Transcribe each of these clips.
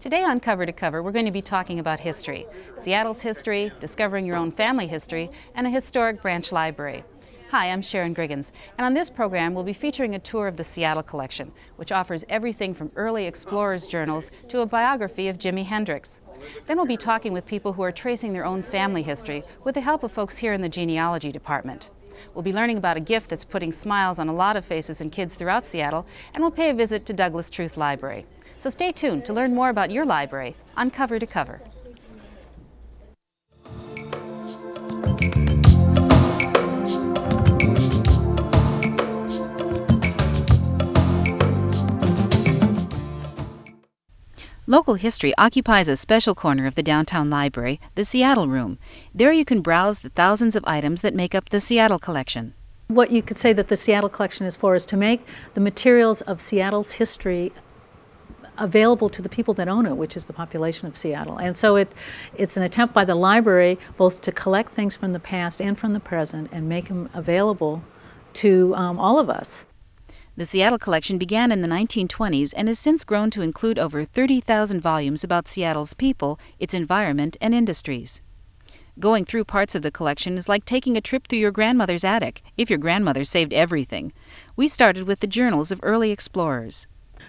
Today on Cover to Cover, we're going to be talking about history, Seattle's history, discovering your own family history, and a historic branch library. Hi, I'm Sharon Griggins, and on this program we'll be featuring a tour of the Seattle collection, which offers everything from early explorers' journals to a biography of Jimi Hendrix. Then we'll be talking with people who are tracing their own family history with the help of folks here in the Genealogy Department. We'll be learning about a gift that's putting smiles on a lot of faces and kids throughout Seattle, and we'll pay a visit to Douglas Truth Library. So stay tuned to learn more about your library on Cover to Cover. Local history occupies a special corner of the downtown library, the Seattle Room. There you can browse the thousands of items that make up the Seattle collection. What you could say that the Seattle collection is for is to make the materials of Seattle's history available to the people that own it, which is the population of Seattle. And so it's an attempt by the library both to collect things from the past and from the present and make them available to all of us. The Seattle collection began in the 1920s and has since grown to include over 30,000 volumes about Seattle's people, its environment, and industries. Going through parts of the collection is like taking a trip through your grandmother's attic, if your grandmother saved everything. We started with the journals of early explorers.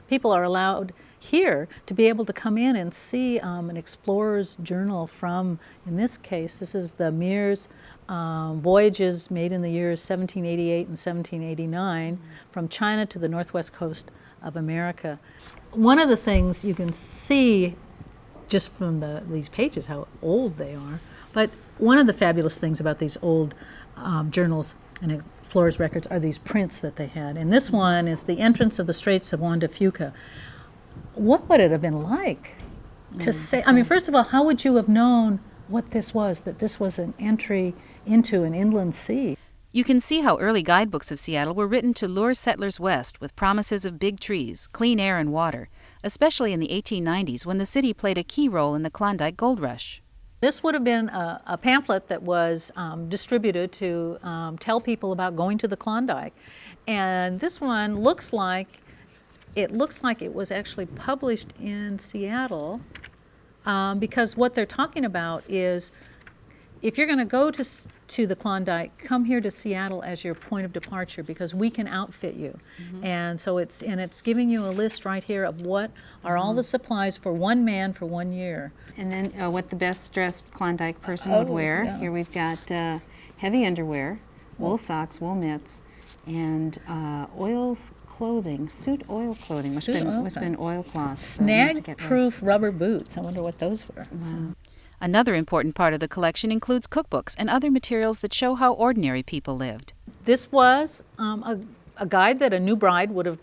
People are allowed here to be able to come in and see an explorer's journal from, in this case, this is the Mears voyages made in the years 1788 and 1789 from China to the northwest coast of America. One of the things you can see just from these pages how old they are, but one of the fabulous things about these old journals and explorers' records are these prints that they had. And this one is the entrance of the Straits of Juan de Fuca. What would it have been like to say, I mean, first of all, how would you have known what this was, that this was an entry into an inland sea? You can see how early guidebooks of Seattle were written to lure settlers west with promises of big trees, clean air, and water, especially in the 1890s when the city played a key role in the Klondike Gold Rush. This would have been a pamphlet that was distributed to tell people about going to the Klondike. And this one looks like it was actually published in Seattle because what they're talking about is if you're going to go to the Klondike, come here to Seattle as your point of departure because we can outfit you. And so it's giving you a list right here of what are all the supplies for one man for 1 year. And then what the best dressed Klondike person would wear. Yeah. Here we've got heavy underwear, wool socks, wool mitts, and clothing, suit oil clothing, must have been oilcloth. Snag-proof rubber boots. I wonder what those were. Wow. Another important part of the collection includes cookbooks and other materials that show how ordinary people lived. This was a guide that a new bride would have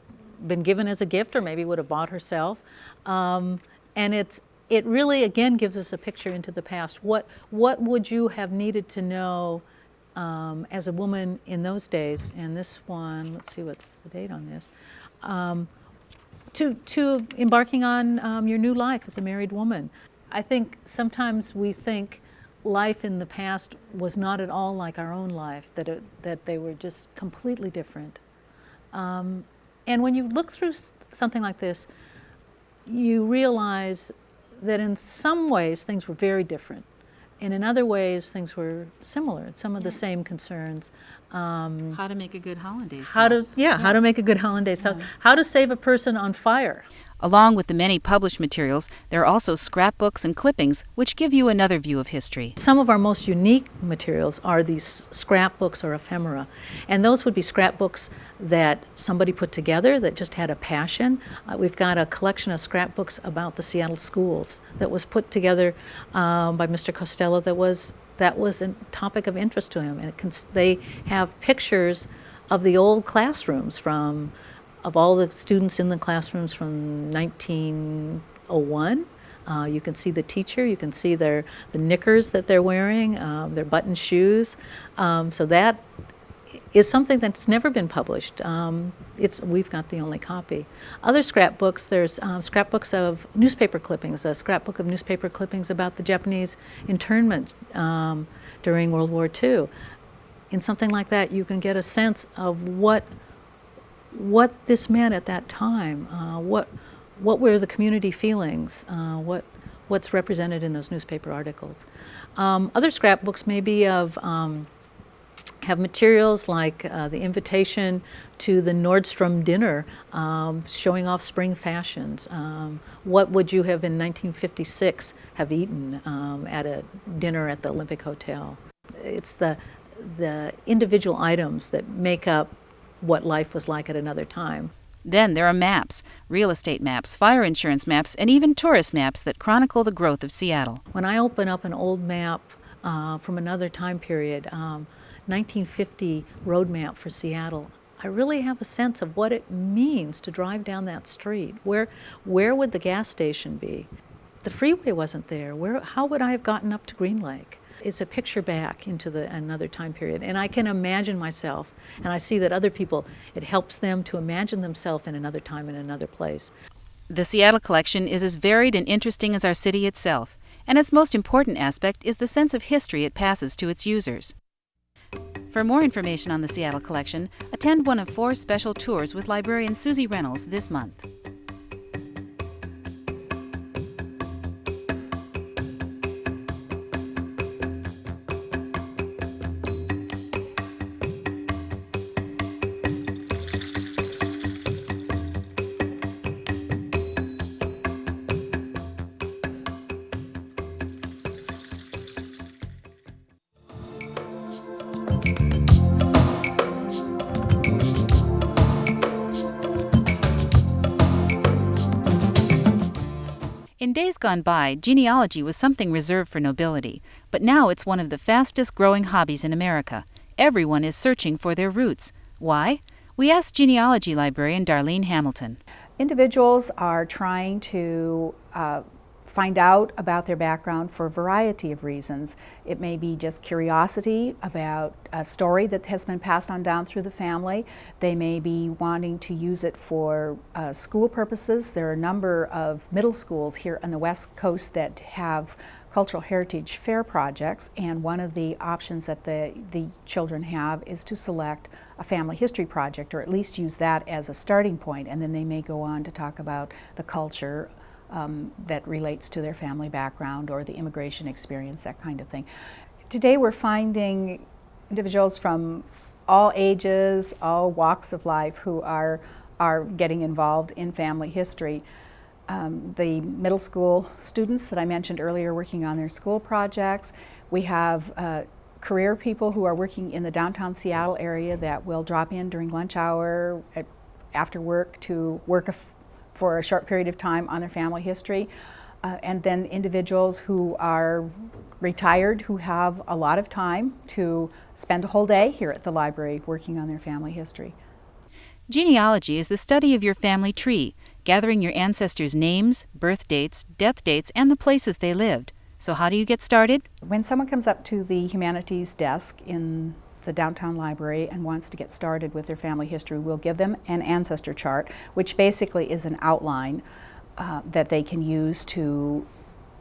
been given as a gift or maybe would have bought herself. And it really, again, gives us a picture into the past. What would you have needed to know as a woman in those days? And this one, let's see, what's the date on this? To embarking on your new life as a married woman. I think sometimes we think life in the past was not at all like our own life, that they were just completely different. And when you look through something like this, you realize that in some ways things were very different. And in other ways things were similar, some of the same concerns. How to make a good hollandaise sauce. How to make a good hollandaise sauce. How to save a person on fire. Along with the many published materials, there are also scrapbooks and clippings which give you another view of history. Some of our most unique materials are these scrapbooks or ephemera. And those would be scrapbooks that somebody put together that just had a passion. We've got a collection of scrapbooks about the Seattle schools that was put together by Mr. Costello that was a topic of interest to him. And they have pictures of the old classrooms of all the students in the classrooms from 1901. You can see the teacher, you can see the knickers that they're wearing, their button shoes. So that is something that's never been published. We've got the only copy. Other scrapbooks, there's scrapbooks of newspaper clippings, a scrapbook of newspaper clippings about the Japanese internment during World War II. In something like that, you can get a sense of what this meant at that time, what were the community feelings, what's represented in those newspaper articles. Other scrapbooks may be of have materials like the invitation to the Nordstrom dinner, showing off spring fashions. What would you have in 1956 have eaten at a dinner at the Olympic Hotel? It's the individual items that make up what life was like at another time. Then there are maps, real estate maps, fire insurance maps, and even tourist maps that chronicle the growth of Seattle. When I open up an old map from another time period, 1950 road map for Seattle, I really have a sense of what it means to drive down that street. Where would the gas station be? The freeway wasn't there. How would I have gotten up to Green Lake? It's a picture back into another time period, and I can imagine myself, and I see that other people, it helps them to imagine themselves in another time, in another place. The Seattle collection is as varied and interesting as our city itself, and its most important aspect is the sense of history it passes to its users. For more information on the Seattle collection, attend one of 4 special tours with librarian Susie Reynolds this month. In days gone by, genealogy was something reserved for nobility, but now it's one of the fastest growing hobbies in America. Everyone is searching for their roots. Why? We asked genealogy librarian Darlene Hamilton. Individuals are trying to find out about their background for a variety of reasons. It may be just curiosity about a story that has been passed on down through the family. They may be wanting to use it for school purposes. There are a number of middle schools here on the West Coast that have cultural heritage fair projects, and one of the options that the children have is to select a family history project, or at least use that as a starting point, and then they may go on to talk about the culture that relates to their family background or the immigration experience, that kind of thing. Today we're finding individuals from all ages, all walks of life who are getting involved in family history. The middle school students that I mentioned earlier working on their school projects. We have career people who are working in the downtown Seattle area that will drop in during lunch hour, after work, to work for a short period of time on their family history. And then individuals who are retired, who have a lot of time to spend a whole day here at the library working on their family history. Genealogy is the study of your family tree, gathering your ancestors' names, birth dates, death dates, and the places they lived. So how do you get started? When someone comes up to the humanities desk in the downtown library and wants to get started with their family history, we'll give them an ancestor chart, which basically is an outline that they can use to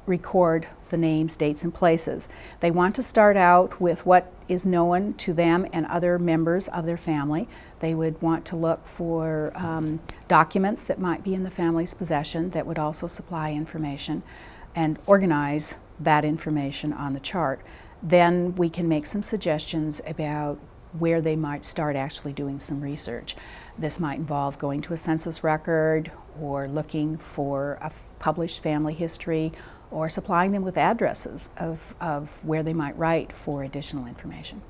record the names, dates, and places. They want to start out with what is known to them and other members of their family. They would want to look for documents that might be in the family's possession that would also supply information, and organize that information on the chart. Then we can make some suggestions about where they might start actually doing some research. This might involve going to a census record, or looking for a published family history, or supplying them with addresses of where they might write for additional information.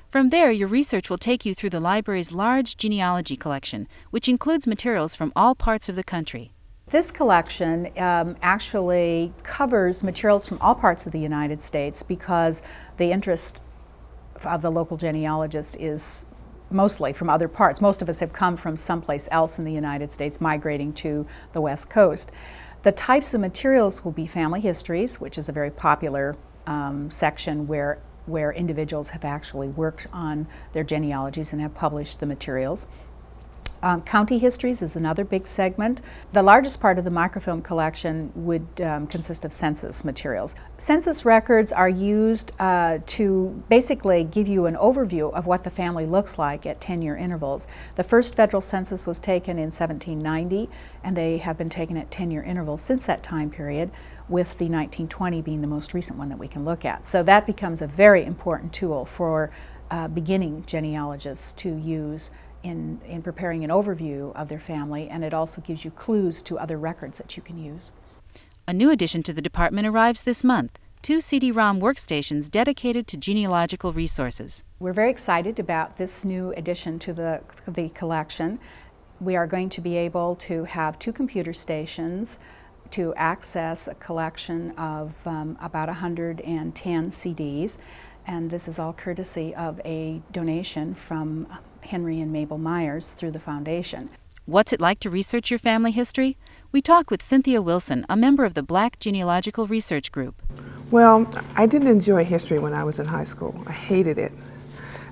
From there, your research will take you through the library's large genealogy collection, which includes materials from all parts of the country. This collection actually covers materials from all parts of the United States, because the interest of the local genealogist is mostly from other parts. Most of us have come from someplace else in the United States, migrating to the West Coast. The types of materials will be family histories, which is a very popular section where individuals have actually worked on their genealogies and have published the materials. County histories is another big segment. The largest part of the microfilm collection would consist of census materials. Census records are used to basically give you an overview of what the family looks like at 10-year intervals. The first federal census was taken in 1790, and they have been taken at 10-year intervals since that time period, with the 1920 being the most recent one that we can look at. So that becomes a very important tool for beginning genealogists to use in preparing an overview of their family, and it also gives you clues to other records that you can use. A new addition to the department arrives this month, 2 CD-ROM workstations dedicated to genealogical resources. We're very excited about this new addition to the collection. We are going to be able to have 2 computer stations to access a collection of about 110 CDs, and this is all courtesy of a donation from Henry and Mabel Myers through the foundation. What's it like to research your family history? We talk with Cynthia Wilson, a member of the Black Genealogical Research Group. Well, I didn't enjoy history when I was in high school. I hated it.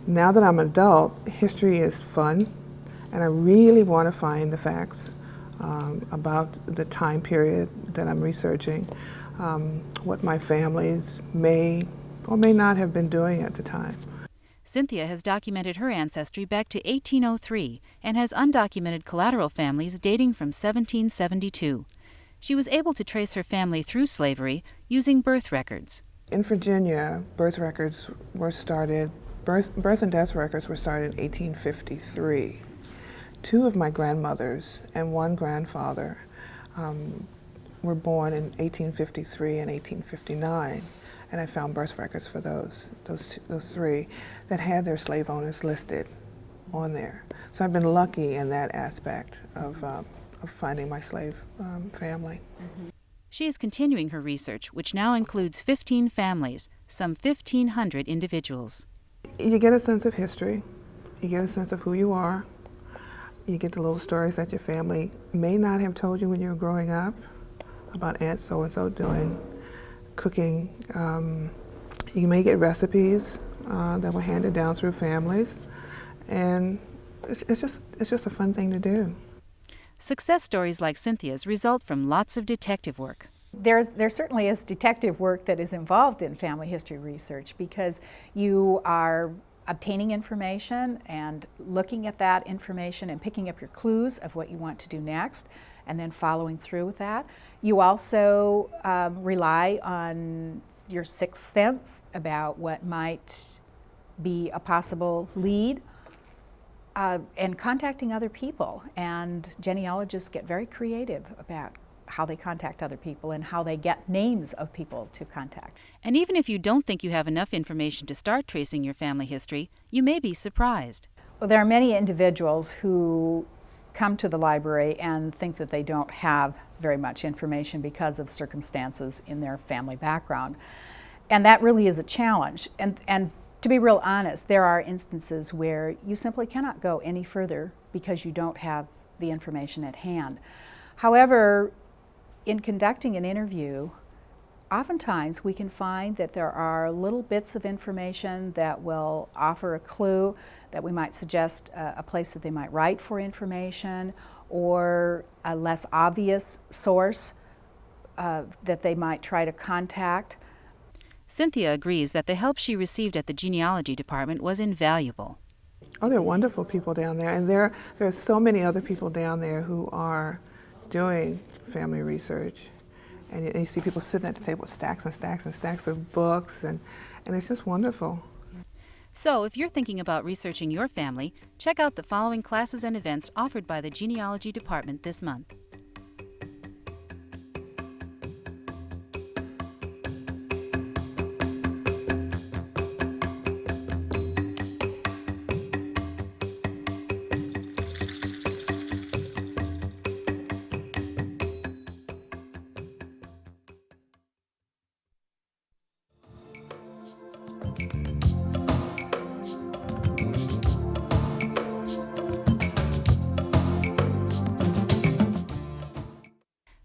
Now that I'm an adult, history is fun, and I really want to find the facts about the time period that I'm researching, what my families may or may not have been doing at the time. Cynthia has documented her ancestry back to 1803 and has undocumented collateral families dating from 1772. She was able to trace her family through slavery using birth records. In Virginia, birth records were started, birth and death records were started in 1853. 2 of my grandmothers and 1 grandfather were born in 1853 and 1859. And I found birth records for those 3 that had their slave owners listed on there. So I've been lucky in that aspect of finding my slave family. Mm-hmm. She is continuing her research, which now includes 15 families, some 1,500 individuals. You get a sense of history, you get a sense of who you are, you get the little stories that your family may not have told you when you were growing up about Aunt so-and-so doing cooking. You may get recipes that were handed down through families, and it's just a fun thing to do. Success stories like Cynthia's result from lots of detective work. There certainly is detective work that is involved in family history research, because you are obtaining information and looking at that information and picking up your clues of what you want to do next, and then following through with that. You also rely on your sixth sense about what might be a possible lead, and contacting other people. And genealogists get very creative about how they contact other people and how they get names of people to contact. And even if you don't think you have enough information to start tracing your family history, you may be surprised. Well, there are many individuals who come to the library and think that they don't have very much information because of circumstances in their family background. And that really is a challenge. And to be real honest, there are instances where you simply cannot go any further because you don't have the information at hand. However, in conducting an interview, oftentimes we can find that there are little bits of information that will offer a clue, that we might suggest a place that they might write for information, or a less obvious source that they might try to contact. Cynthia agrees that the help she received at the Genealogy Department was invaluable. Oh, there are wonderful people down there, and there are so many other people down there who are doing family research. And you see people sitting at the table with stacks and stacks and stacks of books, and it's just wonderful. So, if you're thinking about researching your family, check out the following classes and events offered by the Genealogy Department this month.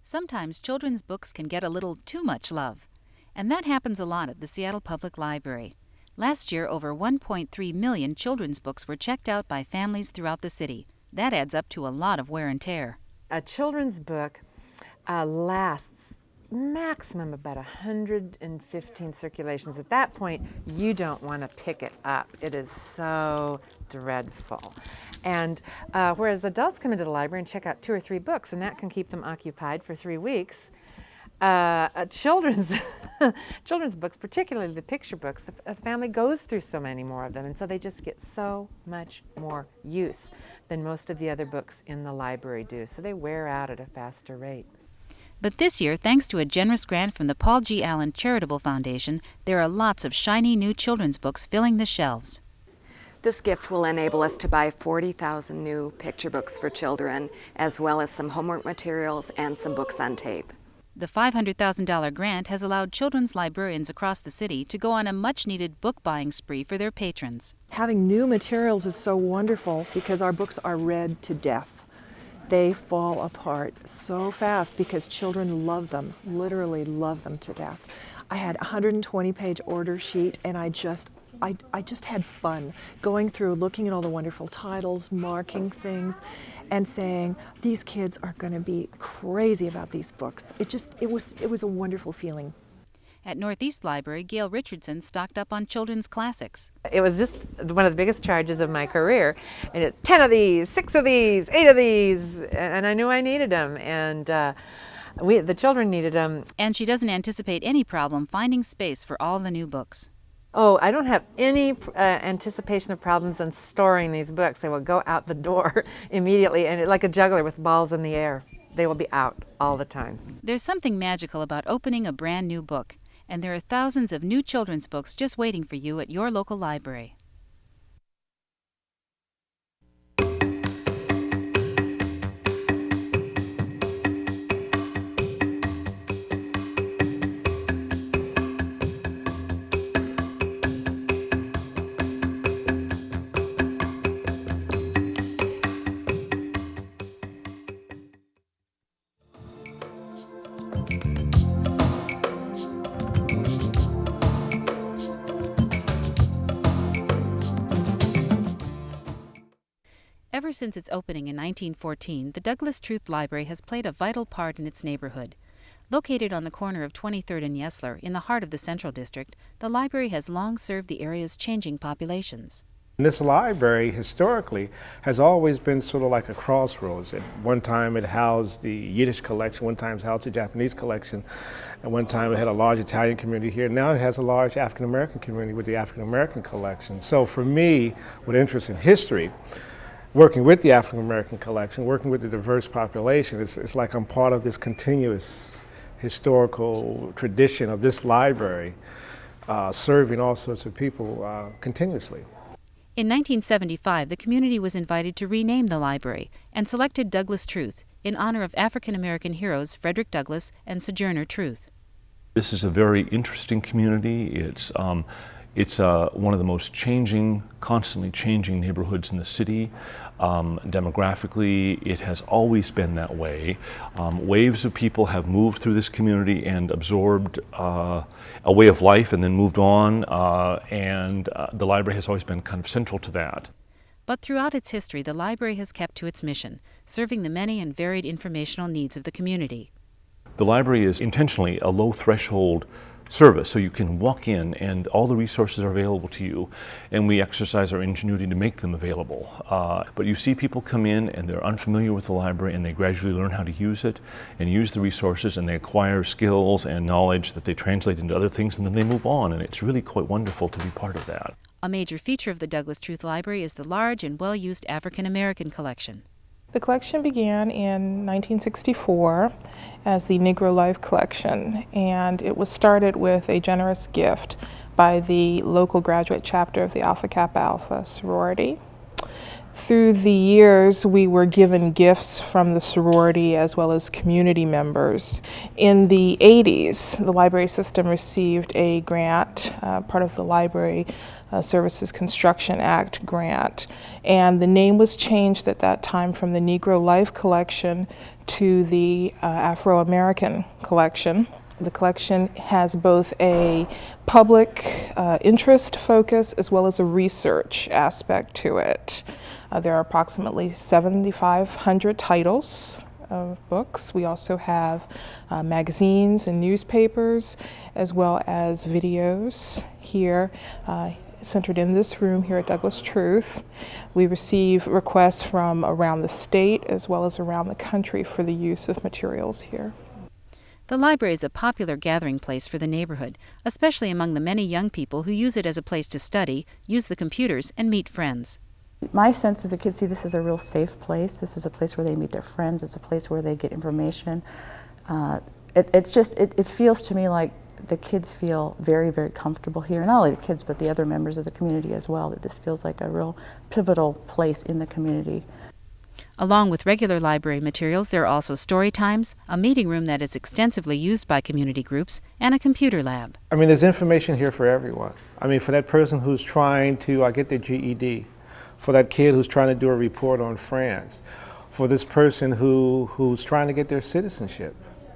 Sometimes children's books can get a little too much love, and that happens a lot at the Seattle Public Library. Last year, over 1.3 million children's books were checked out by families throughout the city, That adds up to a lot of wear and tear. A children's book lasts maximum about 115 circulations. At that point, you don't want to pick it up. It is so dreadful. And whereas adults come into the library and check out 2 or 3 books, and that can keep them occupied for 3 weeks, children's books, particularly the picture books, the family goes through so many more of them, and so they just get so much more use than most of the other books in the library do. So they wear out at a faster rate. But this year, thanks to a generous grant from the Paul G. Allen Charitable Foundation, there are lots of shiny new children's books filling the shelves. This gift will enable us to buy 40,000 new picture books for children, as well as some homework materials and some books on tape. The $500,000 grant has allowed children's librarians across the city to go on a much-needed book-buying spree for their patrons. Having new materials is so wonderful because our books are read to death. They fall apart so fast because children love them, literally love them to death. I had a 120-page order sheet, and I just had fun going through, looking at all the wonderful titles, marking things, and saying, these kids are going to be crazy about these books. It was a wonderful feeling. At Northeast Library, Gail Richardson stocked up on children's classics. It was just one of the biggest charges of my career. And 10 of these, 6 of these, 8 of these, and I knew I needed them, and the children needed them. And she doesn't anticipate any problem finding space for all the new books. Oh, I don't have any anticipation of problems in storing these books. They will go out the door immediately, and like a juggler with balls in the air. They will be out all the time. There's something magical about opening a brand new book, and there are thousands of new children's books just waiting for you at your local library. Ever since its opening in 1914, the Douglas Truth Library has played a vital part in its neighborhood. Located on the corner of 23rd and Yesler, in the heart of the Central District, the library has long served the area's changing populations. This library, historically, has always been sort of like a crossroads. At one time it housed the Yiddish collection, one time it housed the Japanese collection, and one time it had a large Italian community here. Now it has a large African American community with the African American collection. So for me, with interest in history, working with the African American collection, working with the diverse population, it's like I'm part of this continuous historical tradition of this library, serving all sorts of people continuously. In 1975, the community was invited to rename the library and selected Douglas Truth in honor of African American heroes Frederick Douglass and Sojourner Truth. This is a very interesting community. It's one of the most constantly changing neighborhoods in the city. Demographically, it has always been that way. Waves of people have moved through this community and absorbed a way of life and then moved on, and the library has always been kind of central to that. But throughout its history, the library has kept to its mission, serving the many and varied informational needs of the community. The library is intentionally a low-threshold service, so you can walk in and all the resources are available to you, and we exercise our ingenuity to make them available. But you see people come in and they're unfamiliar with the library, and they gradually learn how to use it and use the resources, and they acquire skills and knowledge that they translate into other things, and then they move on, and it's really quite wonderful to be part of that. A major feature of the Douglas Truth Library is the large and well-used African American collection. The collection began in 1964 as the Negro Life Collection, and it was started with a generous gift by the local graduate chapter of the Alpha Kappa Alpha sorority. Through the years, we were given gifts from the sorority as well as community members. In the 80s, the library system received a grant, part of the Library Services Construction Act grant, and the name was changed at that time from the Negro Life Collection to the Afro-American Collection. The collection has both a public interest focus as well as a research aspect to it. There are approximately 7,500 titles of books. We also have magazines and newspapers, as well as videos here centered in this room here at Douglas Truth. We receive requests from around the state as well as around the country for the use of materials here. The library is a popular gathering place for the neighborhood, especially among the many young people who use it as a place to study, use the computers, and meet friends. My sense is the kids see this as a real safe place. This is a place where they meet their friends. It's a place where they get information. It feels to me like the kids feel very, very comfortable here. Not only the kids, but the other members of the community as well, that this feels like a real pivotal place in the community. Along with regular library materials, there are also story times, a meeting room that is extensively used by community groups, and a computer lab. I mean, there's information here for everyone. I mean, for that person who's trying to get their GED, for that kid who's trying to do a report on France, for this person who's trying to get their citizenship,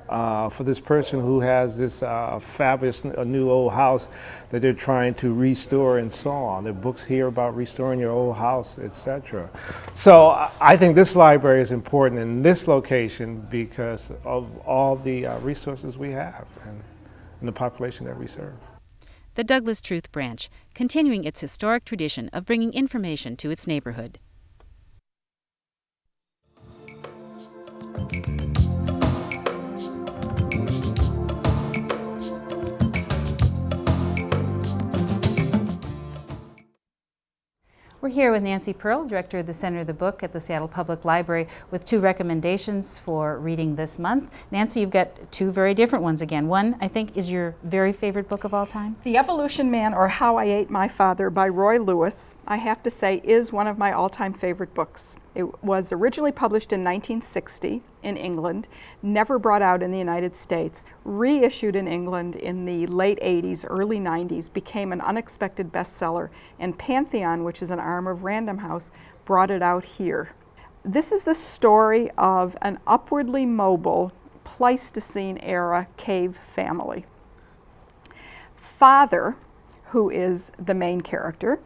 for this person who has this fabulous new old house that they're trying to restore and so on. There are books here about restoring your old house, etc. So I think this library is important in this location because of all the resources we have and the population that we serve. The Douglas Truth Branch, continuing its historic tradition of bringing information to its neighborhood. We're here with Nancy Pearl, Director of the Center of the Book at the Seattle Public Library, with 2 recommendations for reading this month. Nancy, you've got 2 very different ones again. One, I think, is your very favorite book of all time. The Evolution Man, or How I Ate My Father by Roy Lewis, I have to say, is one of my all-time favorite books. It was originally published in 1960 in England, never brought out in the United States, reissued in England in the late 80s, early 90s, became an unexpected bestseller, and Pantheon, which is an arm of Random House, brought it out here. This is the story of an upwardly mobile Pleistocene-era cave family. Father, who is the main character,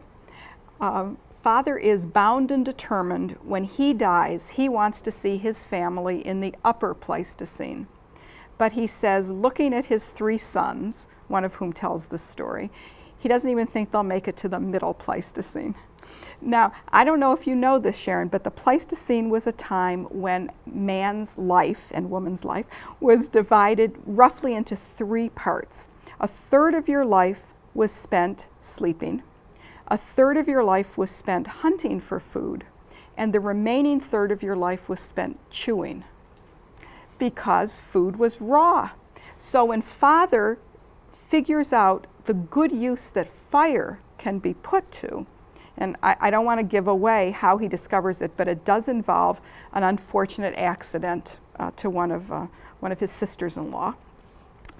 Father is bound and determined when he dies, he wants to see his family in the upper Pleistocene. But he says, looking at his 3 sons, one of whom tells the story, he doesn't even think they'll make it to the middle Pleistocene. Now, I don't know if you know this, Sharon, but the Pleistocene was a time when man's life and woman's life was divided roughly into 3 parts. A third of your life was spent sleeping. A third of your life was spent hunting for food, and the remaining third of your life was spent chewing, because food was raw. So when Father figures out the good use that fire can be put to, and I don't want to give away how he discovers it, but it does involve an unfortunate accident to one of his sisters-in-law.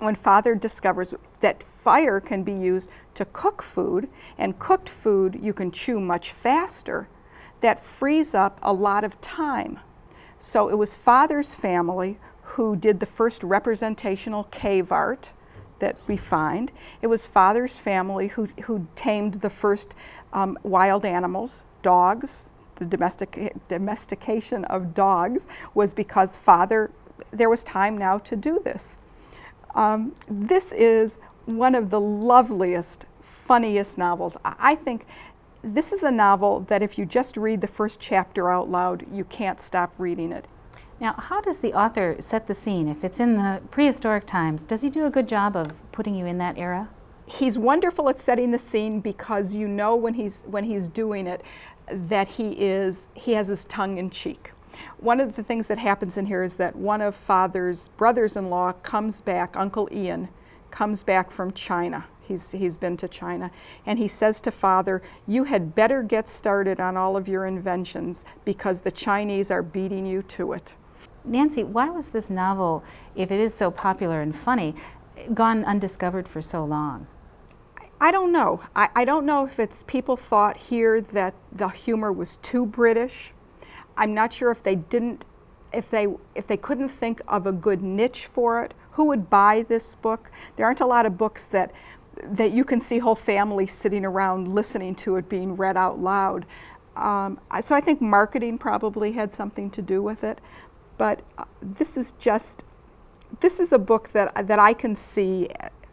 When Father discovers that fire can be used to cook food, and cooked food you can chew much faster, that frees up a lot of time. So it was Father's family who did the first representational cave art that we find. It was Father's family who tamed the first wild animals, dogs. The domestication of dogs was because there was time now to do this. This is one of the loveliest, funniest novels. I think this is a novel that if you just read the first chapter out loud, you can't stop reading it. Now, how does the author set the scene? If it's in the prehistoric times, does he do a good job of putting you in that era? He's wonderful at setting the scene because you know when he's doing it that he has his tongue in cheek. One of the things that happens in here is that one of Father's brothers-in-law comes back, Uncle Ian, comes back from China. He's been to China, and he says to Father, you had better get started on all of your inventions because the Chinese are beating you to it. Nancy, why was this novel, if it is so popular and funny, gone undiscovered for so long? I don't know. I don't know if it's people thought here that the humor was too British. I'm not sure if they couldn't think of a good niche for it. Who would buy this book? There aren't a lot of books that you can see whole families sitting around listening to it being read out loud. So I think marketing probably had something to do with it, but this is a book that I can see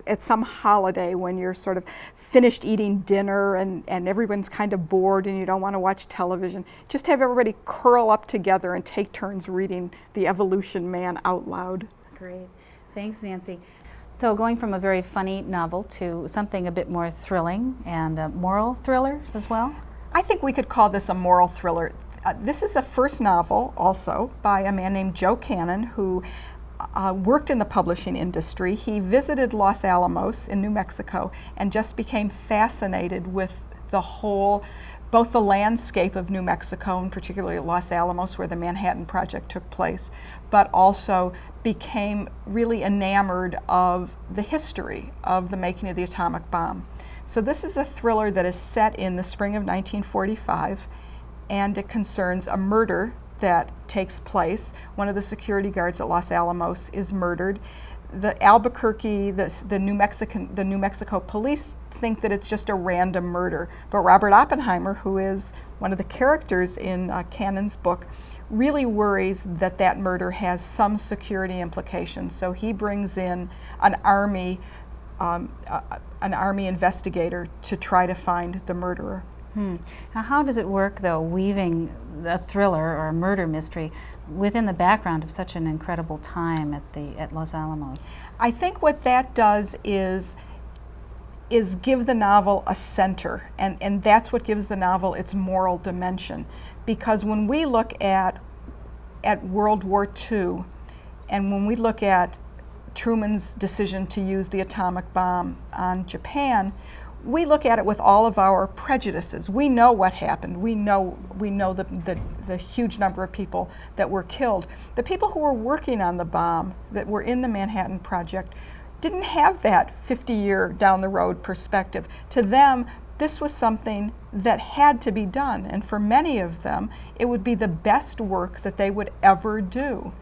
at some holiday when you're sort of finished eating dinner and everyone's kind of bored and you don't want to watch television. Just have everybody curl up together and take turns reading The Evolution Man out loud. Great. Thanks, Nancy. So going from a very funny novel to something a bit more thrilling and a moral thriller as well? I think we could call this a moral thriller. This is a first novel also by a man named Joe Cannon who worked in the publishing industry. He visited Los Alamos in New Mexico and just became fascinated with both the landscape of New Mexico, and particularly Los Alamos where the Manhattan Project took place, but also became really enamored of the history of the making of the atomic bomb. So this is a thriller that is set in the spring of 1945, and it concerns a murder that takes place. One of the security guards at Los Alamos is murdered. The Albuquerque, the New Mexico police think that it's just a random murder, but Robert Oppenheimer, who is one of the characters in Cannon's book, really worries that that murder has some security implications. So he brings in an army investigator to try to find the murderer. Now, how does it work, though, weaving a thriller or a murder mystery within the background of such an incredible time at Los Alamos? I think what that does is give the novel a center, and that's what gives the novel its moral dimension. Because when we look at World War II, and when we look at Truman's decision to use the atomic bomb on Japan, we look at it with all of our prejudices. We know what happened. We know the huge number of people that were killed. The people who were working on the bomb, that were in the Manhattan Project, didn't have that 50-year down the road perspective. To them, this was something that had to be done, and for many of them, it would be the best work that they would ever do.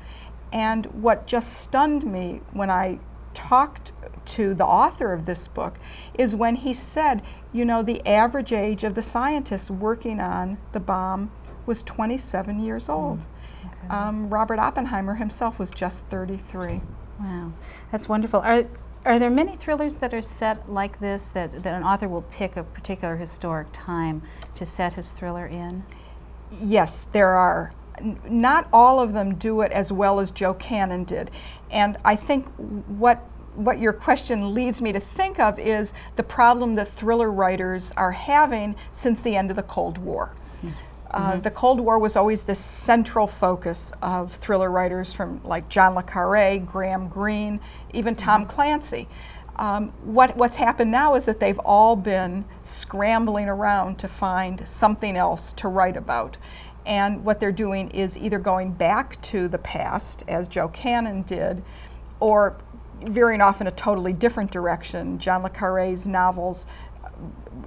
And what just stunned me when I talked to the author of this book is when he said, you know, the average age of the scientists working on the bomb was 27 years old. Robert Oppenheimer himself was just 33. Wow, that's wonderful. Are there many thrillers that are set like this, that an author will pick a particular historic time to set his thriller in? Yes, there are. Not all of them do it as well as Joe Cannon did. And I think what your question leads me to think of is the problem that thriller writers are having since the end of the Cold War. The Cold War was always the central focus of thriller writers from like John le Carré, Graham Greene, even Tom Clancy. What's happened now is that they've all been scrambling around to find something else to write about. And what they're doing is either going back to the past, as Joe Cannon did, or veering off in a totally different direction. John le Carré's novels,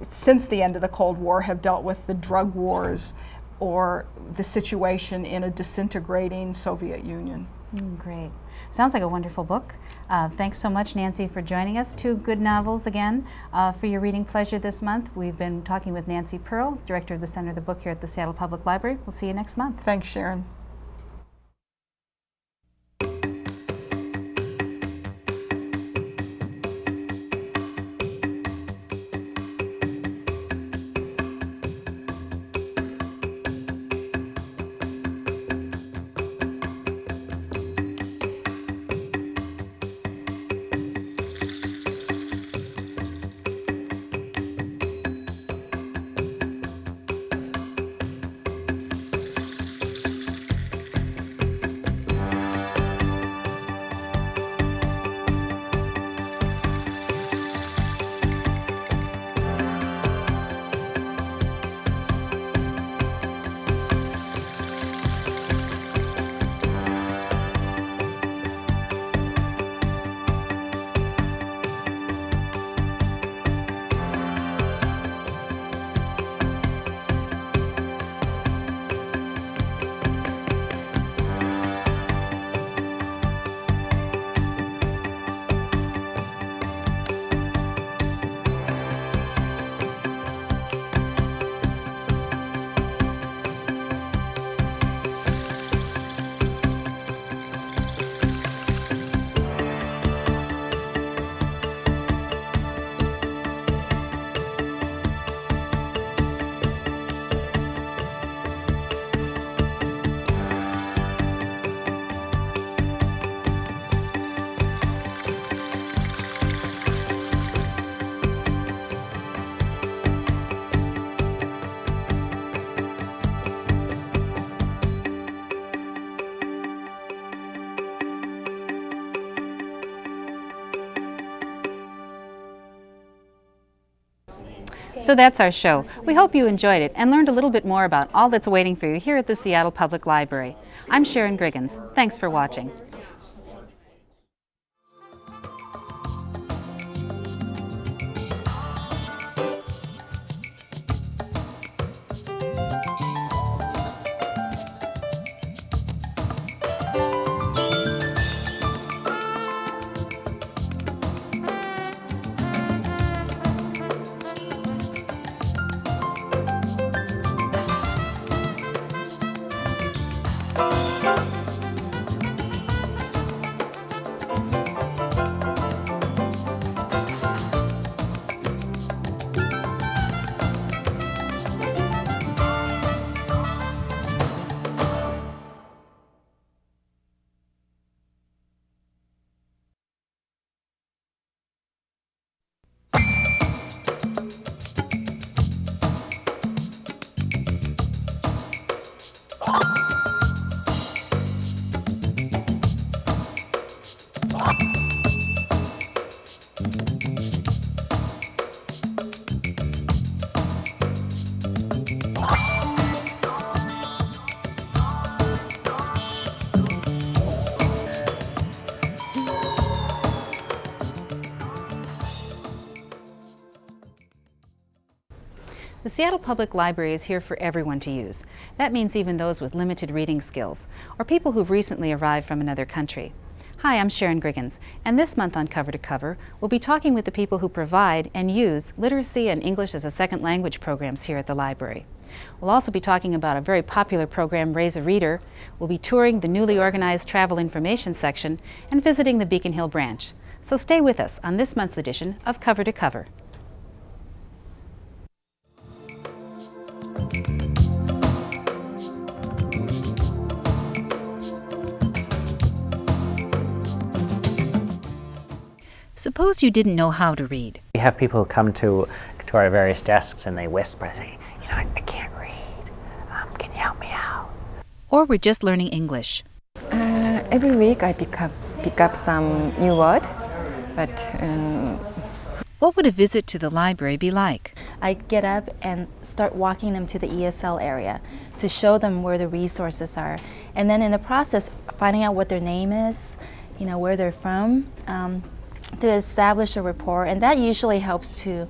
since the end of the Cold War, have dealt with the drug wars or the situation in a disintegrating Soviet Union. Great. Sounds like a wonderful book. Thanks so much, Nancy, for joining us. 2 good novels again for your reading pleasure this month. We've been talking with Nancy Pearl, Director of the Center of the Book here at the Seattle Public Library. We'll see you next month. Thanks, Sharon. So that's our show. We hope you enjoyed it and learned a little bit more about all that's waiting for you here at the Seattle Public Library. I'm Sharon Griggins. Thanks for watching. The Seattle Public Library is here for everyone to use. That means even those with limited reading skills, or people who've recently arrived from another country. Hi, I'm Sharon Griggins, and this month on Cover to Cover, we'll be talking with the people who provide and use literacy and English as a second language programs here at the library. We'll also be talking about a very popular program, Raise a Reader. We'll be touring the newly organized Travel Information section and visiting the Beacon Hill branch. So stay with us on this month's edition of Cover to Cover. Suppose you didn't know how to read. We have people who come to our various desks and they whisper, say, you know, I can't read. Can you help me out? Or we're just learning English. Every week I pick up some new word, but what would a visit to the library be like? I get up and start walking them to the ESL area to show them where the resources are. And then in the process, finding out what their name is, you know, where they're from, to establish a rapport. And that usually helps to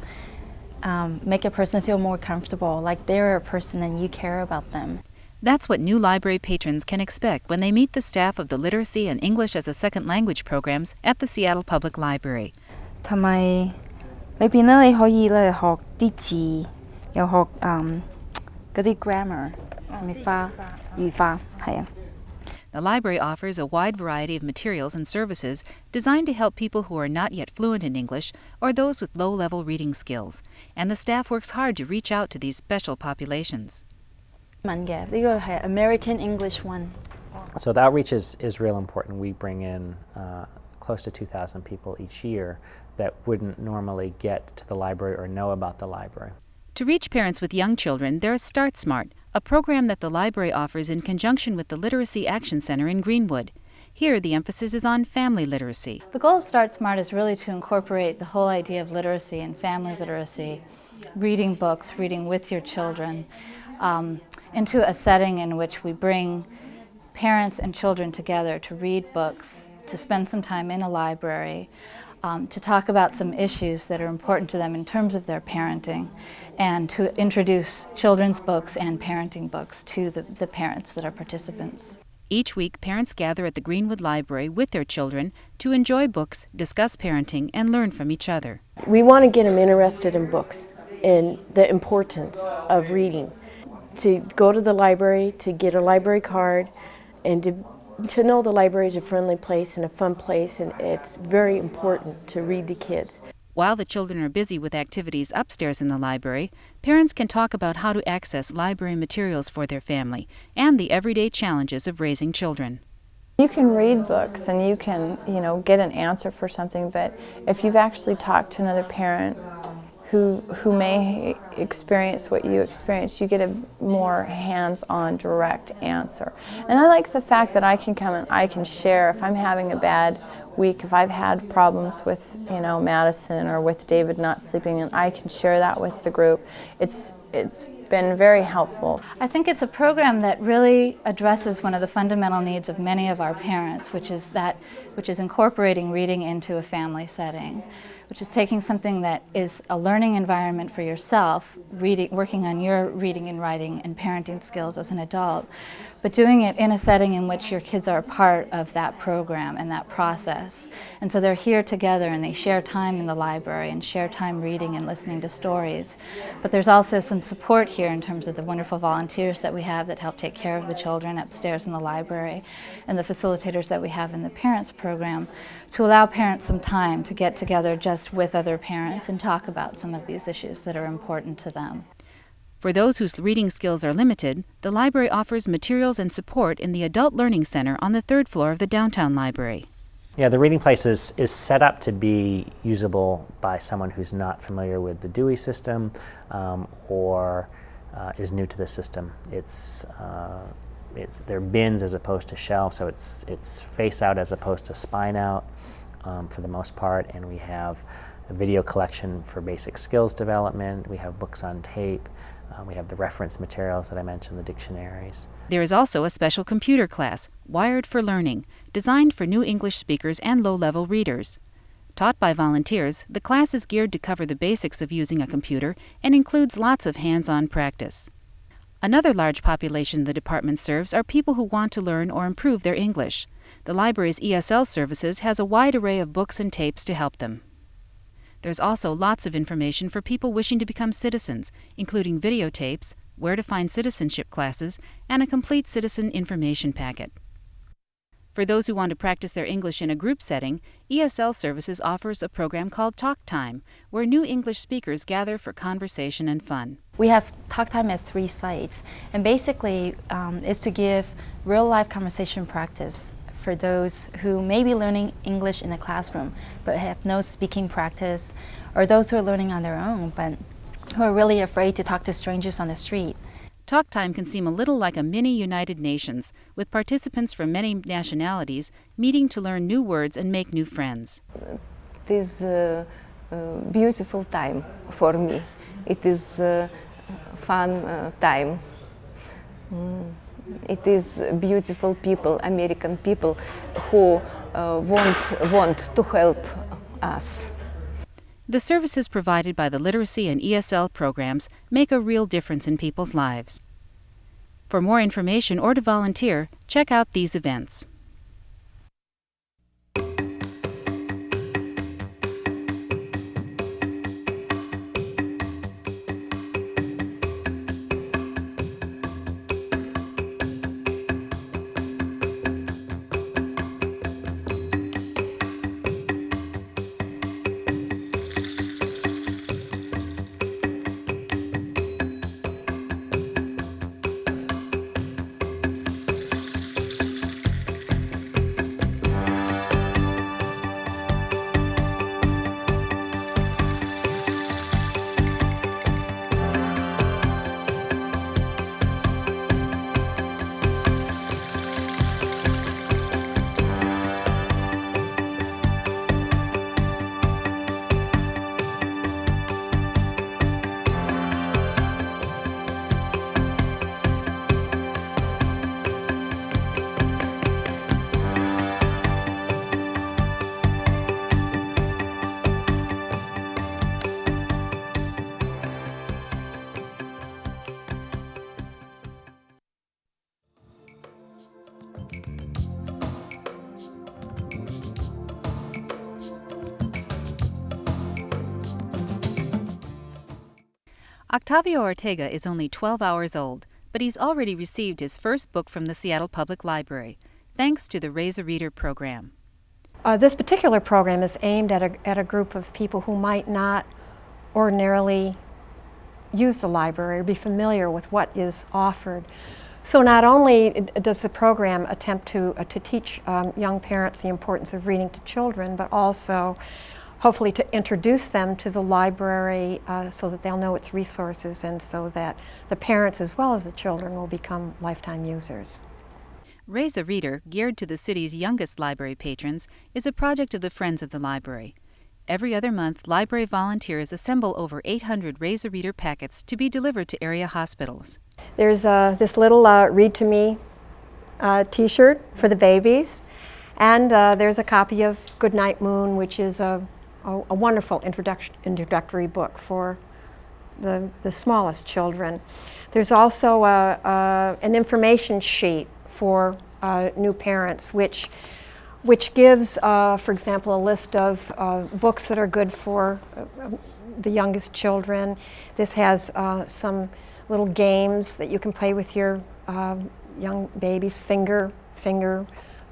make a person feel more comfortable, like they're a person and you care about them. That's what new library patrons can expect when they meet the staff of the Literacy and English as a Second Language programs at the Seattle Public Library. 同埋裏邊咧，你可以咧學啲字，又學嗰啲 grammar，咪花語法，係啊。The library offers a wide variety of materials and services designed to help people who are not yet fluent in English or those with low-level reading skills, and the staff works hard to reach out to these special populations. 文嘅呢個係 American English one. So the outreach is real important. We bring in close to 2,000 people each year that wouldn't normally get to the library or know about the library. To reach parents with young children, there's Start Smart, a program that the library offers in conjunction with the Literacy Action Center in Greenwood. Here, the emphasis is on family literacy. The goal of Start Smart is really to incorporate the whole idea of literacy and family literacy, reading books, reading with your children, into a setting in which we bring parents and children together to read books, to spend some time in a library, to talk about some issues that are important to them in terms of their parenting, and to introduce children's books and parenting books to the parents that are participants. Each week, parents gather at the Greenwood Library with their children to enjoy books, discuss parenting, and learn from each other. We want to get them interested in books and the importance of reading. To go to the library, to get a library card, and to know the library is a friendly place and a fun place, and it's very important to read to kids. While the children are busy with activities upstairs in the library, parents can talk about how to access library materials for their family and the everyday challenges of raising children. You can read books and you can, get an answer for something, but if you've actually talked to another parent who may experience what you experience, you get a more hands-on, direct answer. And I like the fact that I can come and I can share if I'm having a bad week, if I've had problems with, you know, Madison or with David not sleeping, and I can share that with the group. It's been very helpful. I think it's a program that really addresses one of the fundamental needs of many of our parents, which is incorporating reading into a family setting, which is taking something that is a learning environment for yourself, working on your reading and writing and parenting skills as an adult, but doing it in a setting in which your kids are a part of that program and that process. And so they're here together and they share time in the library and share time reading and listening to stories. But there's also some support here in terms of the wonderful volunteers that we have that help take care of the children upstairs in the library, and the facilitators that we have in the parents program, to allow parents some time to get together just with other parents and talk about some of these issues that are important to them. For those whose reading skills are limited, the library offers materials and support in the Adult Learning Center on the 3rd floor of the downtown library. Yeah, the reading place is set up to be usable by someone who's not familiar with the Dewey system or is new to the system. They're bins as opposed to shelves, so it's face out as opposed to spine out for the most part, and we have a video collection for basic skills development. We have books on tape. We have the reference materials that I mentioned, the dictionaries. There is also a special computer class, Wired for Learning, designed for new English speakers and low-level readers. Taught by volunteers, the class is geared to cover the basics of using a computer and includes lots of hands-on practice. Another large population the department serves are people who want to learn or improve their English. The library's ESL services has a wide array of books and tapes to help them. There's also lots of information for people wishing to become citizens, including videotapes, where to find citizenship classes, and a complete citizen information packet. For those who want to practice their English in a group setting, ESL Services offers a program called Talk Time, where new English speakers gather for conversation and fun. We have Talk Time at 3 sites, and basically is to give real-life conversation practice for those who may be learning English in the classroom but have no speaking practice, or those who are learning on their own but who are really afraid to talk to strangers on the street. Talk Time can seem a little like a mini United Nations, with participants from many nationalities meeting to learn new words and make new friends. It is a beautiful time for me. It is a fun time. It is beautiful people, American people, who want to help us. The services provided by the Literacy and ESL programs make a real difference in people's lives. For more information or to volunteer, check out these events. Octavio Ortega is only 12 hours old, but he's already received his first book from the Seattle Public Library, thanks to the Raise a Reader program. This particular program is aimed at a group of people who might not ordinarily use the library or be familiar with what is offered. So not only does the program attempt to teach young parents the importance of reading to children, but also hopefully to introduce them to the library so that they'll know its resources and so that the parents as well as the children will become lifetime users. Raise a Reader, geared to the city's youngest library patrons, is a project of the Friends of the Library. Every other month, library volunteers assemble over 800 Raise a Reader packets to be delivered to area hospitals. There's this little Read to Me t-shirt for the babies, and there's a copy of Goodnight Moon, which is a wonderful introductory book for the smallest children. There's also an information sheet for new parents, which gives, for example, a list of books that are good for the youngest children. This has some little games that you can play with your young babies, finger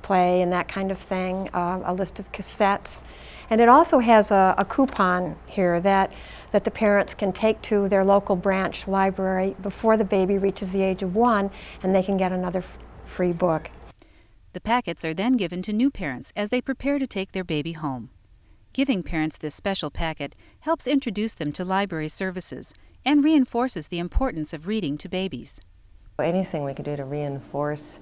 play and that kind of thing, a list of cassettes. And it also has a coupon here that the parents can take to their local branch library before the baby reaches the age of 1, and they can get another free book. The packets are then given to new parents as they prepare to take their baby home. Giving parents this special packet helps introduce them to library services and reinforces the importance of reading to babies. Anything we can do to reinforce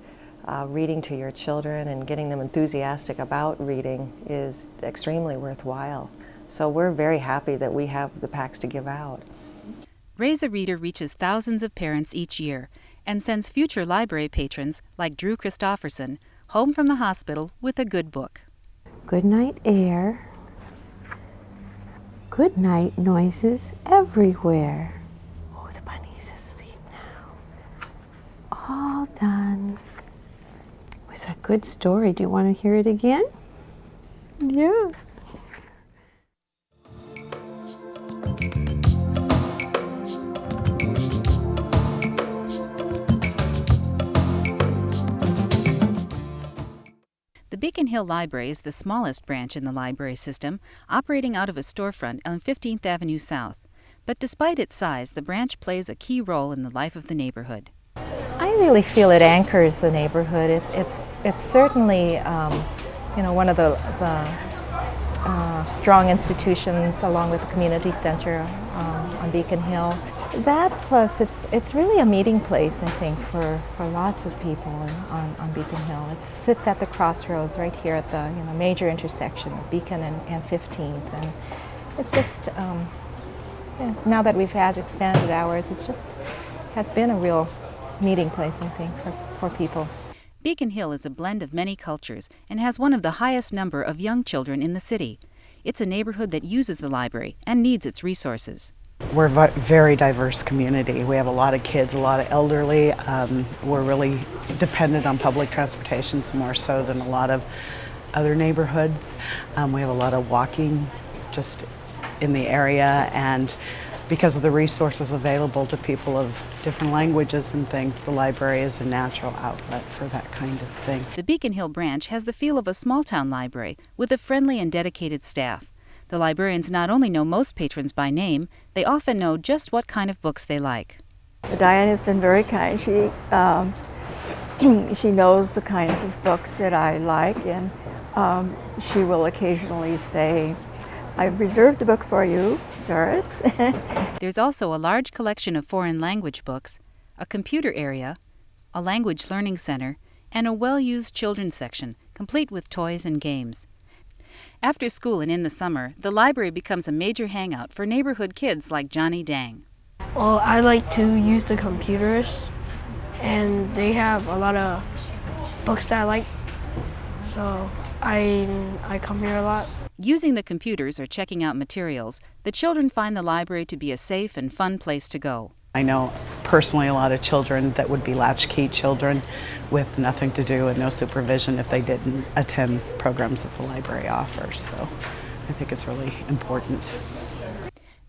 reading to your children and getting them enthusiastic about reading is extremely worthwhile. So we're very happy that we have the packs to give out. Raise a Reader reaches thousands of parents each year and sends future library patrons, like Drew Christofferson, home from the hospital with a good book. Good night, air. Good night, noises everywhere. Oh, the bunny's asleep now. All done. It was a good story. Do you want to hear it again? Yeah. The Beacon Hill Library is the smallest branch in the library system, operating out of a storefront on 15th Avenue South. But despite its size, the branch plays a key role in the life of the neighborhood. I really feel it anchors the neighborhood. It's certainly one of the strong institutions, along with the community center on Beacon Hill. That plus it's really a meeting place, I think, for lots of people on Beacon Hill. It sits at the crossroads right here at the major intersection of Beacon and 15th, and it's just now that we've had expanded hours, it's just has been a real meeting place, I think, for people. Beacon Hill is a blend of many cultures and has one of the highest number of young children in the city. It's a neighborhood that uses the library and needs its resources. We're a very diverse community. We have a lot of kids, a lot of elderly. We're really dependent on public transportation more so than a lot of other neighborhoods. We have a lot of walking just in the area, and because of the resources available to people of different languages and things, the library is a natural outlet for that kind of thing. The Beacon Hill branch has the feel of a small-town library with a friendly and dedicated staff. The librarians not only know most patrons by name, they often know just what kind of books they like. Diane has been very kind. She knows the kinds of books that I like, and she will occasionally say, "I've reserved a book for you, Doris." There's also a large collection of foreign language books, a computer area, a language learning center, and a well-used children's section, complete with toys and games. After school and in the summer, the library becomes a major hangout for neighborhood kids like Johnny Dang. Well, I like to use the computers, and they have a lot of books that I like, so I come here a lot. Using the computers or checking out materials, the children find the library to be a safe and fun place to go. I know personally a lot of children that would be latchkey children with nothing to do and no supervision if they didn't attend programs that the library offers. So I think it's really important.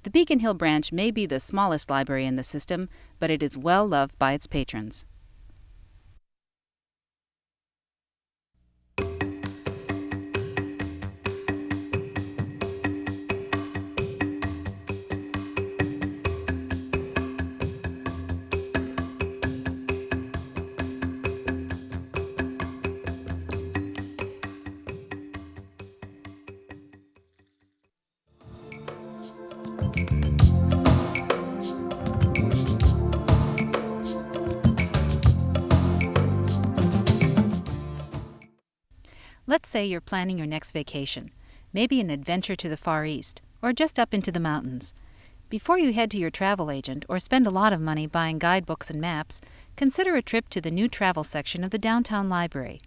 The Beacon Hill branch may be the smallest library in the system, but it is well loved by its patrons. say you're planning your next vacation, maybe an adventure to the Far East, or just up into the mountains. Before you head to your travel agent or spend a lot of money buying guidebooks and maps, consider a trip to the new travel section of the downtown library.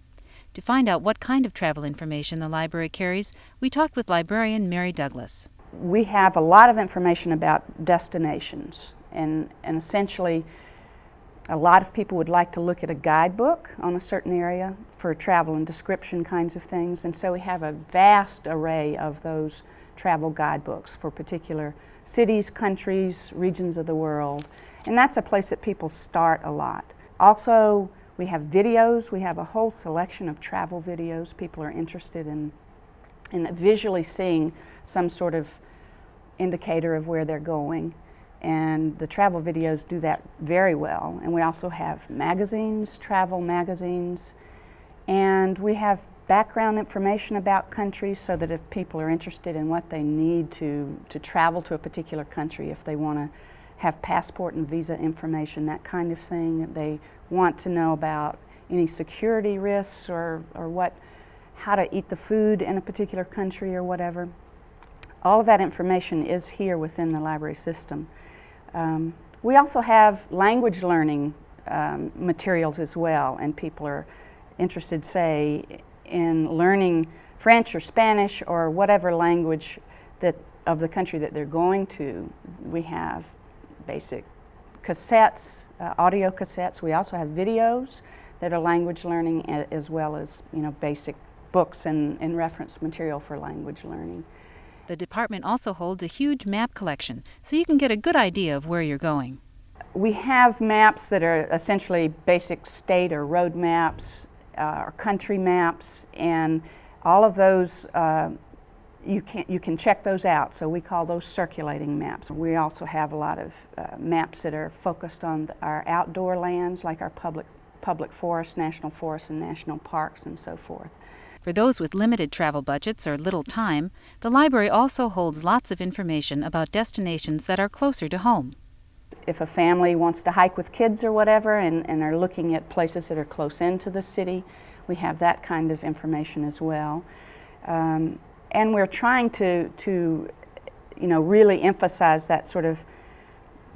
To find out what kind of travel information the library carries, we talked with librarian Mary Douglas. We have a lot of information about destinations, and essentially a lot of people would like to look at a guidebook on a certain area for travel and description kinds of things, and so we have a vast array of those travel guidebooks for particular cities, countries, regions of the world, and that's a place that people start a lot. Also, we have videos. We have a whole selection of travel videos. People are interested in visually seeing some sort of indicator of where they're going, and the travel videos do that very well. And we also have magazines, travel magazines, and we have background information about countries so that if people are interested in what they need to travel to a particular country, if they want to have passport and visa information, that kind of thing, they want to know about any security risks or how to eat the food in a particular country or whatever. All of that information is here within the library system. We also have language learning materials as well, and people are interested, say, in learning French or Spanish or whatever language of the country that they're going to. We have basic cassettes, audio cassettes. We also have videos that are language learning, as well as basic books and reference material for language learning. The department also holds a huge map collection, so you can get a good idea of where you're going. We have maps that are essentially basic state or road maps, or country maps, and all of those you can check those out, so we call those circulating maps. We also have a lot of maps that are focused on our outdoor lands, like our public forests, national forests, and national parks, and so forth. For those with limited travel budgets or little time, the library also holds lots of information about destinations that are closer to home. If a family wants to hike with kids or whatever and are looking at places that are close into the city, we have that kind of information as well. And we're trying to really emphasize that sort of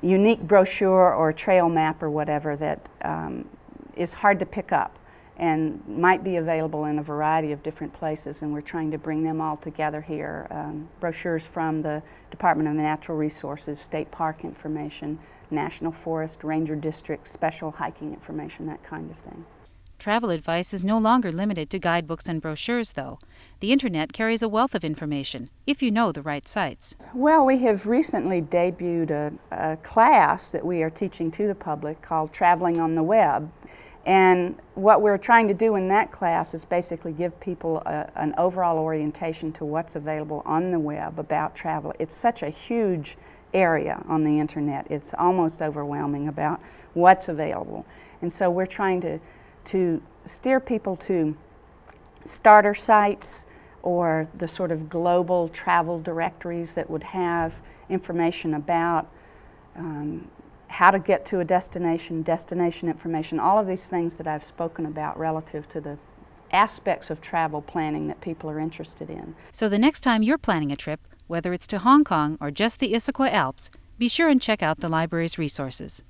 unique brochure or trail map or whatever that is hard to pick up and might be available in a variety of different places, and we're trying to bring them all together here. Brochures from the Department of Natural Resources, state park information, national forest, ranger district, special hiking information, that kind of thing. Travel advice is no longer limited to guidebooks and brochures, though. The Internet carries a wealth of information, if you know the right sites. Well, we have recently debuted a class that we are teaching to the public called Traveling on the Web. And what we're trying to do in that class is basically give people an overall orientation to what's available on the web about travel. It's such a huge area on the Internet. It's almost overwhelming about what's available. And so we're trying to steer people to starter sites or the sort of global travel directories that would have information about how to get to a destination information, all of these things that I've spoken about relative to the aspects of travel planning that people are interested in. So the next time you're planning a trip, whether it's to Hong Kong or just the Issaquah Alps, be sure and check out the library's resources.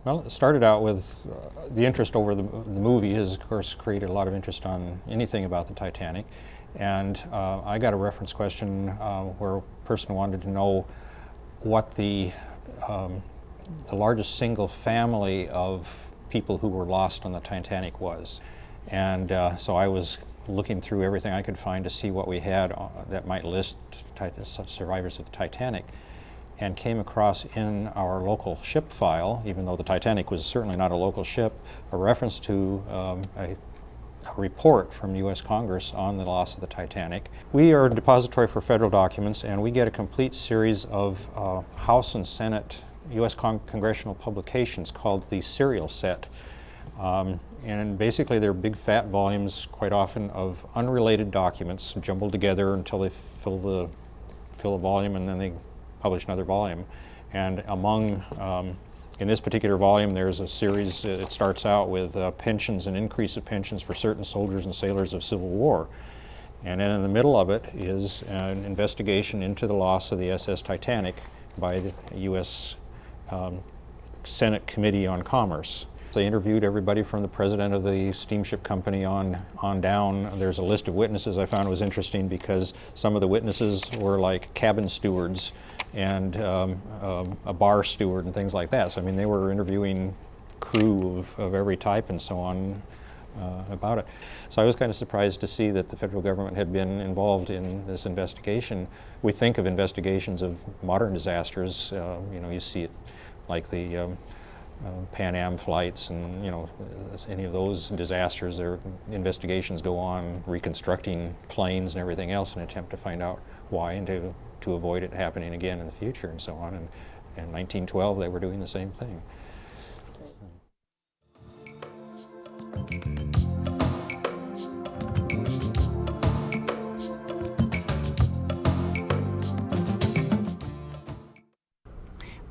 Well, it started out with the interest over the movie has, of course, created a lot of interest on anything about the Titanic. And I got a reference question where a person wanted to know what the largest single family of people who were lost on the Titanic was. And so I was looking through everything I could find to see what we had that might list survivors of the Titanic, and came across in our local ship file, even though the Titanic was certainly not a local ship, a reference to a report from U.S. Congress on the loss of the Titanic. We are a depository for federal documents, and we get a complete series of House and Senate U.S. congressional publications called the serial set. And basically they're big fat volumes, quite often, of unrelated documents jumbled together until they fill a volume, and then they publish another volume. And among, in this particular volume, there's a series. It starts out with pensions and increase of pensions for certain soldiers and sailors of Civil War. And then in the middle of it is an investigation into the loss of the SS Titanic by the U.S. Senate Committee on Commerce. They interviewed everybody from the president of the steamship company on down. There's a list of witnesses I found was interesting because some of the witnesses were like cabin stewards and a bar steward and things like that. So I mean, they were interviewing crew of every type and so on about it. So I was kind of surprised to see that the federal government had been involved in this investigation. We think of investigations of modern disasters. You know, you see it like the Pan Am flights, and you know, any of those disasters, their investigations go on reconstructing planes and everything else in an attempt to find out why and to avoid it happening again in the future and so on. And in 1912 they were doing the same thing.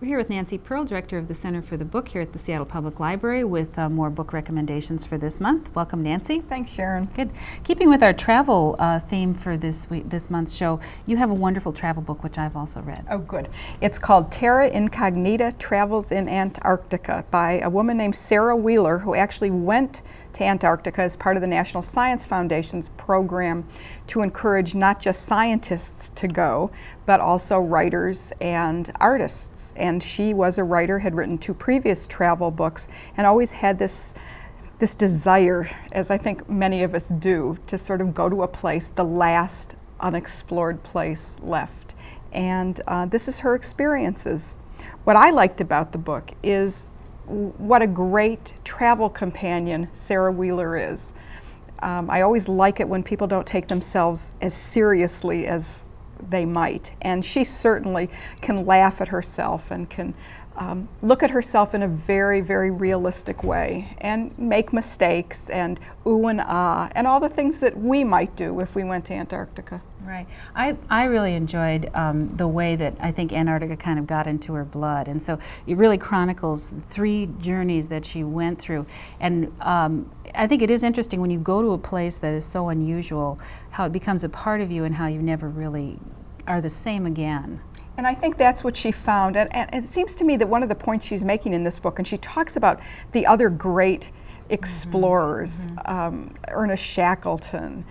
We're here with Nancy Pearl, Director of the Center for the Book here at the Seattle Public Library, with more book recommendations for this month. Welcome, Nancy. Thanks, Sharon. Good. Keeping with our travel theme for this month's show, you have a wonderful travel book, which I've also read. Oh, good. It's called Terra Incognita, Travels in Antarctica by a woman named Sarah Wheeler, who actually went to Antarctica as part of the National Science Foundation's program to encourage not just scientists to go, but also writers and artists. And she was a writer, had written 2 previous travel books, and always had this desire, as I think many of us do, to sort of go to a place, the last unexplored place left. And this is her experiences. What I liked about the book is what a great travel companion Sarah Wheeler is. I always like it when people don't take themselves as seriously as they might, and she certainly can laugh at herself and can look at herself in a very, very realistic way and make mistakes and ooh and ah and all the things that we might do if we went to Antarctica. Right. I really enjoyed the way that I think Antarctica kind of got into her blood, and so it really chronicles 3 journeys that she went through. And I think it is interesting when you go to a place that is so unusual, how it becomes a part of you and how you never really are the same again. And I think that's what she found. And it seems to me that one of the points she's making in this book, and she talks about the other great explorers, Ernest Shackleton,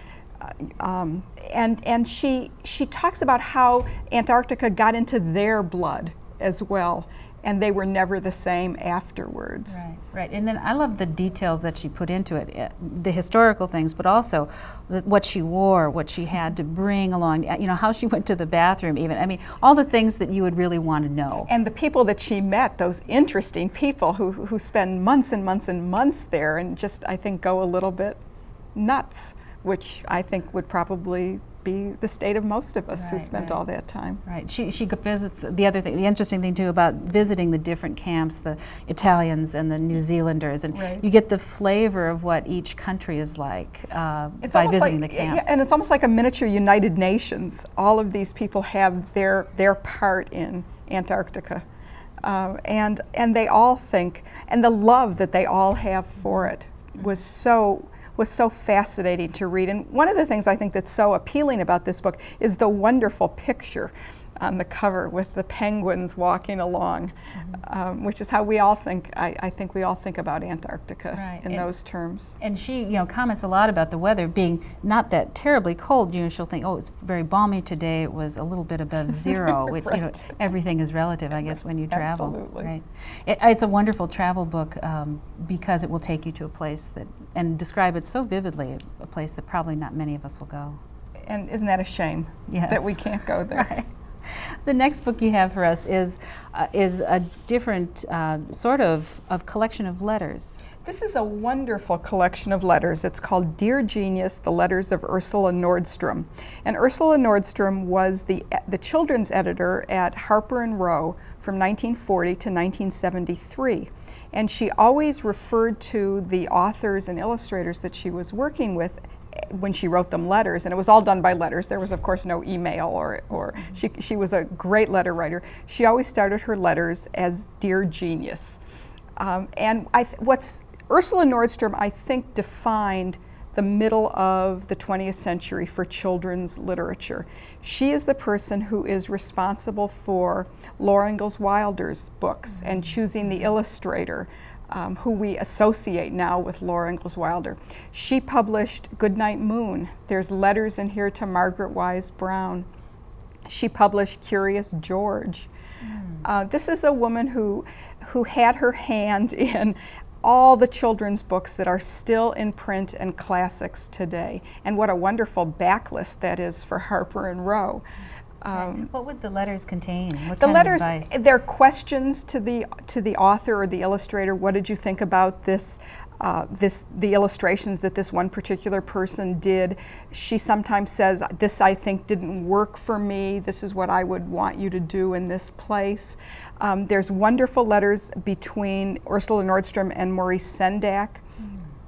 and she talks about how Antarctica got into their blood as well, and they were never the same afterwards. Right, right. And then I love the details that she put into it, the historical things, but also what she wore, what she had to bring along, you know, how she went to the bathroom even. I mean, all the things that you would really want to know. And the people that she met, those interesting people who spend months and months and months there and just, I think, go a little bit nuts, which I think would probably be the state of most of us who spent all that time. Right. She visits the other thing, the interesting thing too about visiting the different camps, the Italians and the New Zealanders, and you get the flavor of what each country is like by visiting the camp. Yeah, and it's almost like a miniature United Nations. All of these people have their part in Antarctica. And they all think, and the love that they all have for it was so fascinating to read. And one of the things I think that's so appealing about this book is the wonderful picture on the cover with the penguins walking along, which is how we all think, I think we all think about Antarctica in those terms. And she, you know, comments a lot about the weather being not that terribly cold. You know, she'll think, oh, it's very balmy today. It was a little bit above 0. Which, you know, everything is relative, I guess, when you travel. Absolutely. Right. It's a wonderful travel book because it will take you to a place that, and describe it so vividly, a place that probably not many of us will go. And isn't that a shame that we can't go there? Right. The next book you have for us is a different sort of collection of letters. This is a wonderful collection of letters. It's called Dear Genius, The Letters of Ursula Nordstrom. And Ursula Nordstrom was the children's editor at Harper & Row from 1940 to 1973. And she always referred to the authors and illustrators that she was working with when she wrote them letters, and it was all done by letters. There was, of course, no email, or she was a great letter writer. She always started her letters as Dear Genius. And Ursula Nordstrom, I think, defined the middle of the 20th century for children's literature. She is the person who is responsible for Laura Ingalls Wilder's books and choosing the illustrator who we associate now with Laura Ingalls Wilder. She published Goodnight Moon. There's letters in here to Margaret Wise Brown. She published Curious George. This is a woman who had her hand in all the children's books that are still in print and classics today. And what a wonderful backlist that is for Harper & Row. What would the letters contain? What The kind letters, of advice? they're questions to the author or the illustrator. What did you think about this? The illustrations that this one particular person did. She sometimes says, this I think didn't work for me. This is what I would want you to do in this place. There's wonderful letters between Ursula Nordstrom and Maurice Sendak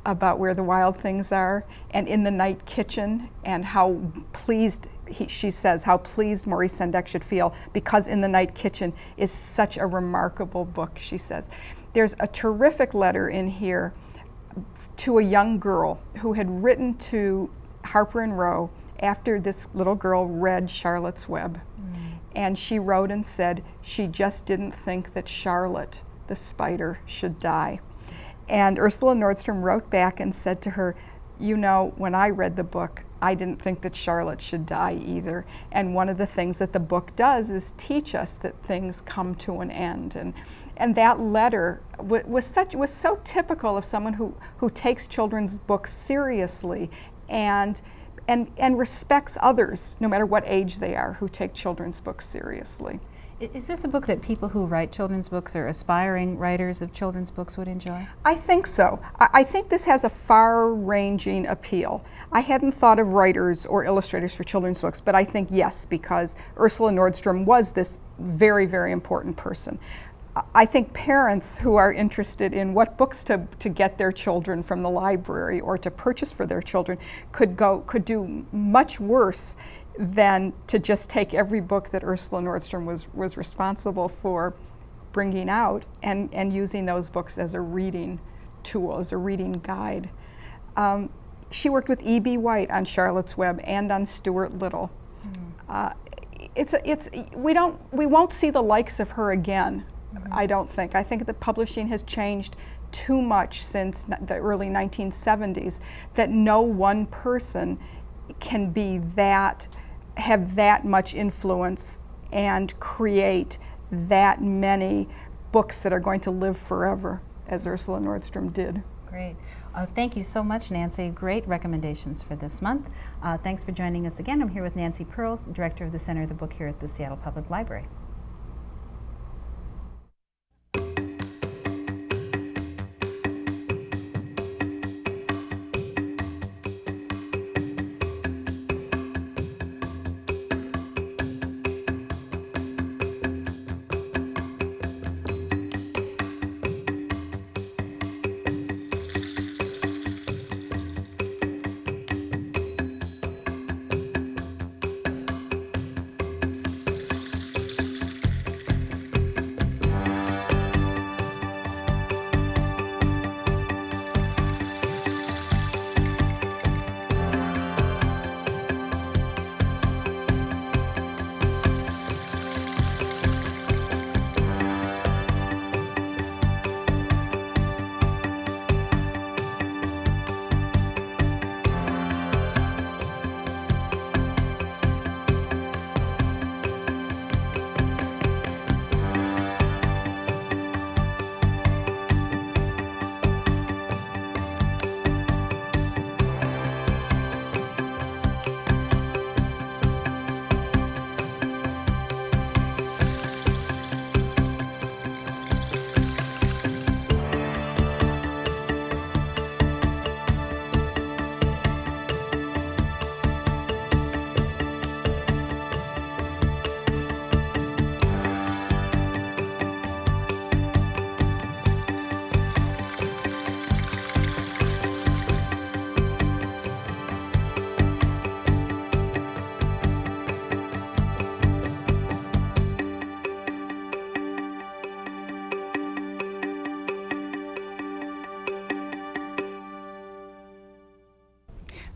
about where the wild things are, and In the Night Kitchen, and how pleased, she says, how pleased Maurice Sendak should feel because In the Night Kitchen is such a remarkable book, she says. There's a terrific letter in here to a young girl who had written to Harper & Row after this little girl read Charlotte's Web. And she wrote and said she just didn't think that Charlotte, the spider, should die. And Ursula Nordstrom wrote back and said to her, you know, when I read the book, I didn't think that Charlotte should die either. And one of the things that the book does is teach us that things come to an end. And that letter was so typical of someone who takes children's books seriously and respects others, no matter what age they are, who take children's books seriously. Is this a book that people who write children's books or aspiring writers of children's books would enjoy? I think so. I think this has a far-ranging appeal. I hadn't thought of writers or illustrators for children's books, but I think yes, because Ursula Nordstrom was this very, very important person. I think parents who are interested in what books to get their children from the library or to purchase for their children could do much worse than to just take every book that Ursula Nordstrom was responsible for bringing out and using those books as a reading tool, as a reading guide. She worked with E.B. White on Charlotte's Web and on Stuart Little. We won't see the likes of her again. I don't think. I think that publishing has changed too much since the early 1970s that no one person can have that much influence and create that many books that are going to live forever, as Ursula Nordstrom did. Great. Thank you so much, Nancy. Great recommendations for this month. Thanks for joining us again. I'm here with Nancy Pearls, Director of the Center of the Book here at the Seattle Public Library.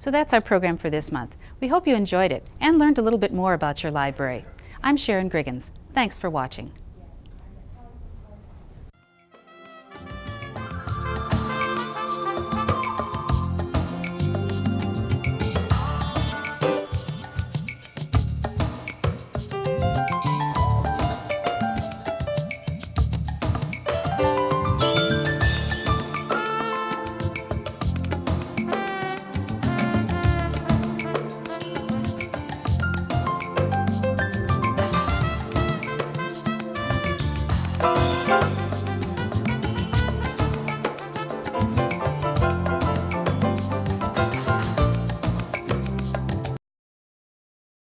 So that's our program for this month. We hope you enjoyed it and learned a little bit more about your library. I'm Sharon Griggins. Thanks for watching.